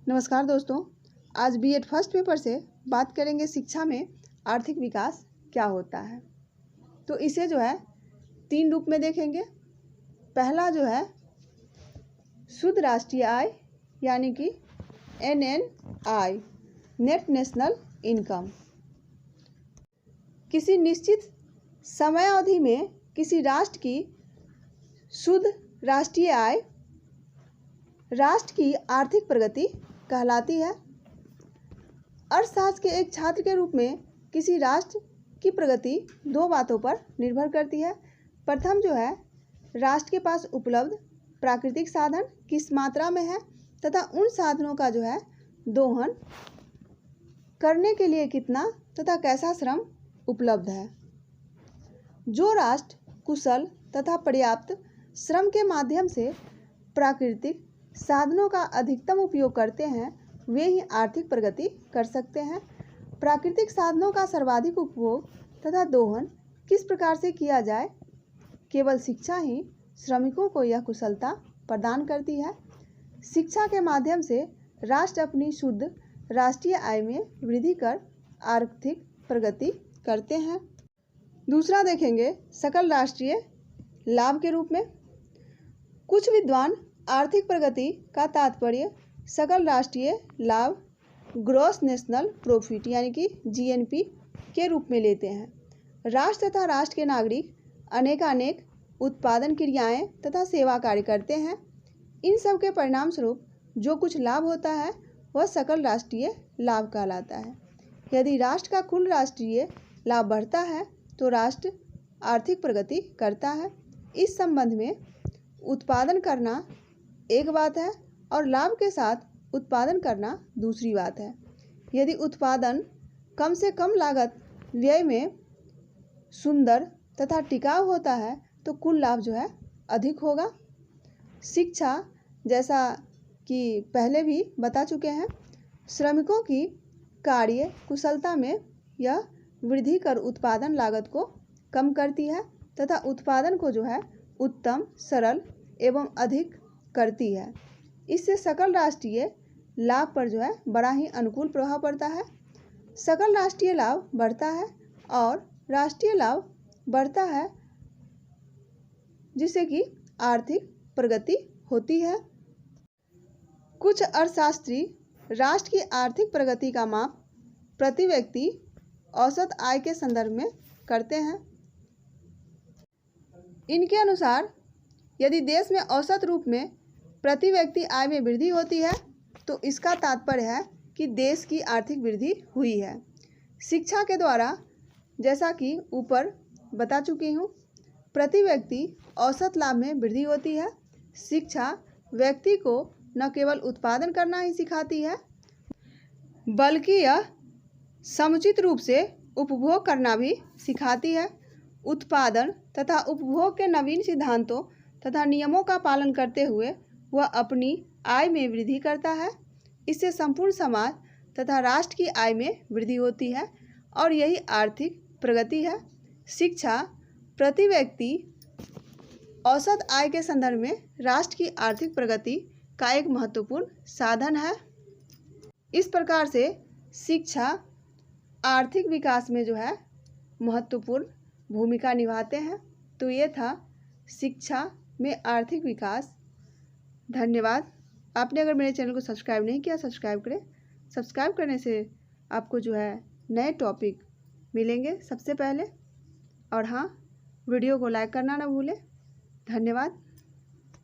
नमस्कार दोस्तों, आज बीएड फर्स्ट पेपर से बात करेंगे शिक्षा में आर्थिक विकास क्या होता है। तो इसे जो है 3 रूप में देखेंगे। पहला जो है शुद्ध राष्ट्रीय आय यानी कि NNI, नेट नेशनल इनकम। किसी निश्चित समय अवधि में किसी राष्ट्र की शुद्ध राष्ट्रीय आय राष्ट्र की आर्थिक प्रगति कहलाती है। अर्थशास्त्र के एक छात्र के रूप में किसी राष्ट्र की प्रगति 2 बातों पर निर्भर करती है। प्रथम जो है राष्ट्र के पास उपलब्ध प्राकृतिक साधन किस मात्रा में है तथा उन साधनों का जो है दोहन करने के लिए कितना तथा कैसा श्रम उपलब्ध है। जो राष्ट्र कुशल तथा पर्याप्त श्रम के माध्यम से प्राकृतिक साधनों का अधिकतम उपयोग करते हैं वे ही आर्थिक प्रगति कर सकते हैं। प्राकृतिक साधनों का सर्वाधिक उपयोग तथा दोहन किस प्रकार से किया जाए, केवल शिक्षा ही श्रमिकों को यह कुशलता प्रदान करती है। शिक्षा के माध्यम से राष्ट्र अपनी शुद्ध राष्ट्रीय आय में वृद्धि कर आर्थिक प्रगति करते हैं। दूसरा देखेंगे सकल राष्ट्रीय लाभ के रूप में। कुछ विद्वान आर्थिक प्रगति का तात्पर्य सकल राष्ट्रीय लाभ ग्रॉस नेशनल प्रॉफिट यानी कि GNP के रूप में लेते हैं। राष्ट्र तथा राष्ट्र के नागरिक अनेकानेक उत्पादन क्रियाएं तथा सेवा कार्य करते हैं। इन सब के परिणाम स्वरूप जो कुछ लाभ होता है वह सकल राष्ट्रीय लाभ कहलाता है। यदि राष्ट्र का कुल राष्ट्रीय लाभ बढ़ता है तो राष्ट्र आर्थिक प्रगति करता है। इस संबंध में उत्पादन करना एक बात है और लाभ के साथ उत्पादन करना दूसरी बात है। यदि उत्पादन कम से कम लागत व्यय में सुंदर तथा टिकाऊ होता है तो कुल लाभ जो है अधिक होगा। शिक्षा, जैसा कि पहले भी बता चुके हैं, श्रमिकों की कार्य कुशलता में यह वृद्धि कर उत्पादन लागत को कम करती है तथा उत्पादन को जो है उत्तम, सरल एवं अधिक करती है। इससे सकल राष्ट्रीय लाभ पर जो है बड़ा ही अनुकूल प्रभाव पड़ता है। सकल राष्ट्रीय लाभ बढ़ता है और राष्ट्रीय लाभ बढ़ता है जिससे कि आर्थिक प्रगति होती है। कुछ अर्थशास्त्री राष्ट्र की आर्थिक प्रगति का माप प्रति व्यक्ति औसत आय के संदर्भ में करते हैं। इनके अनुसार यदि देश में औसत रूप में प्रति व्यक्ति आय में वृद्धि होती है तो इसका तात्पर्य है कि देश की आर्थिक वृद्धि हुई है। शिक्षा के द्वारा, जैसा कि ऊपर बता चुकी हूँ, प्रति व्यक्ति औसत लाभ में वृद्धि होती है। शिक्षा व्यक्ति को न केवल उत्पादन करना ही सिखाती है बल्कि यह समुचित रूप से उपभोग करना भी सिखाती है। उत्पादन तथा उपभोग के नवीन सिद्धांतों तथा नियमों का पालन करते हुए वह अपनी आय में वृद्धि करता है। इससे संपूर्ण समाज तथा राष्ट्र की आय में वृद्धि होती है और यही आर्थिक प्रगति है। शिक्षा प्रति व्यक्ति औसत आय के संदर्भ में राष्ट्र की आर्थिक प्रगति का एक महत्वपूर्ण साधन है। इस प्रकार से शिक्षा आर्थिक विकास में जो है महत्वपूर्ण भूमिका निभाते हैं। तो ये था शिक्षा में आर्थिक विकास। धन्यवाद। आपने अगर मेरे चैनल को सब्सक्राइब नहीं किया, सब्सक्राइब करें। सब्सक्राइब करने से आपको जो है नए टॉपिक मिलेंगे सबसे पहले। और हाँ, वीडियो को लाइक करना ना भूलें। धन्यवाद।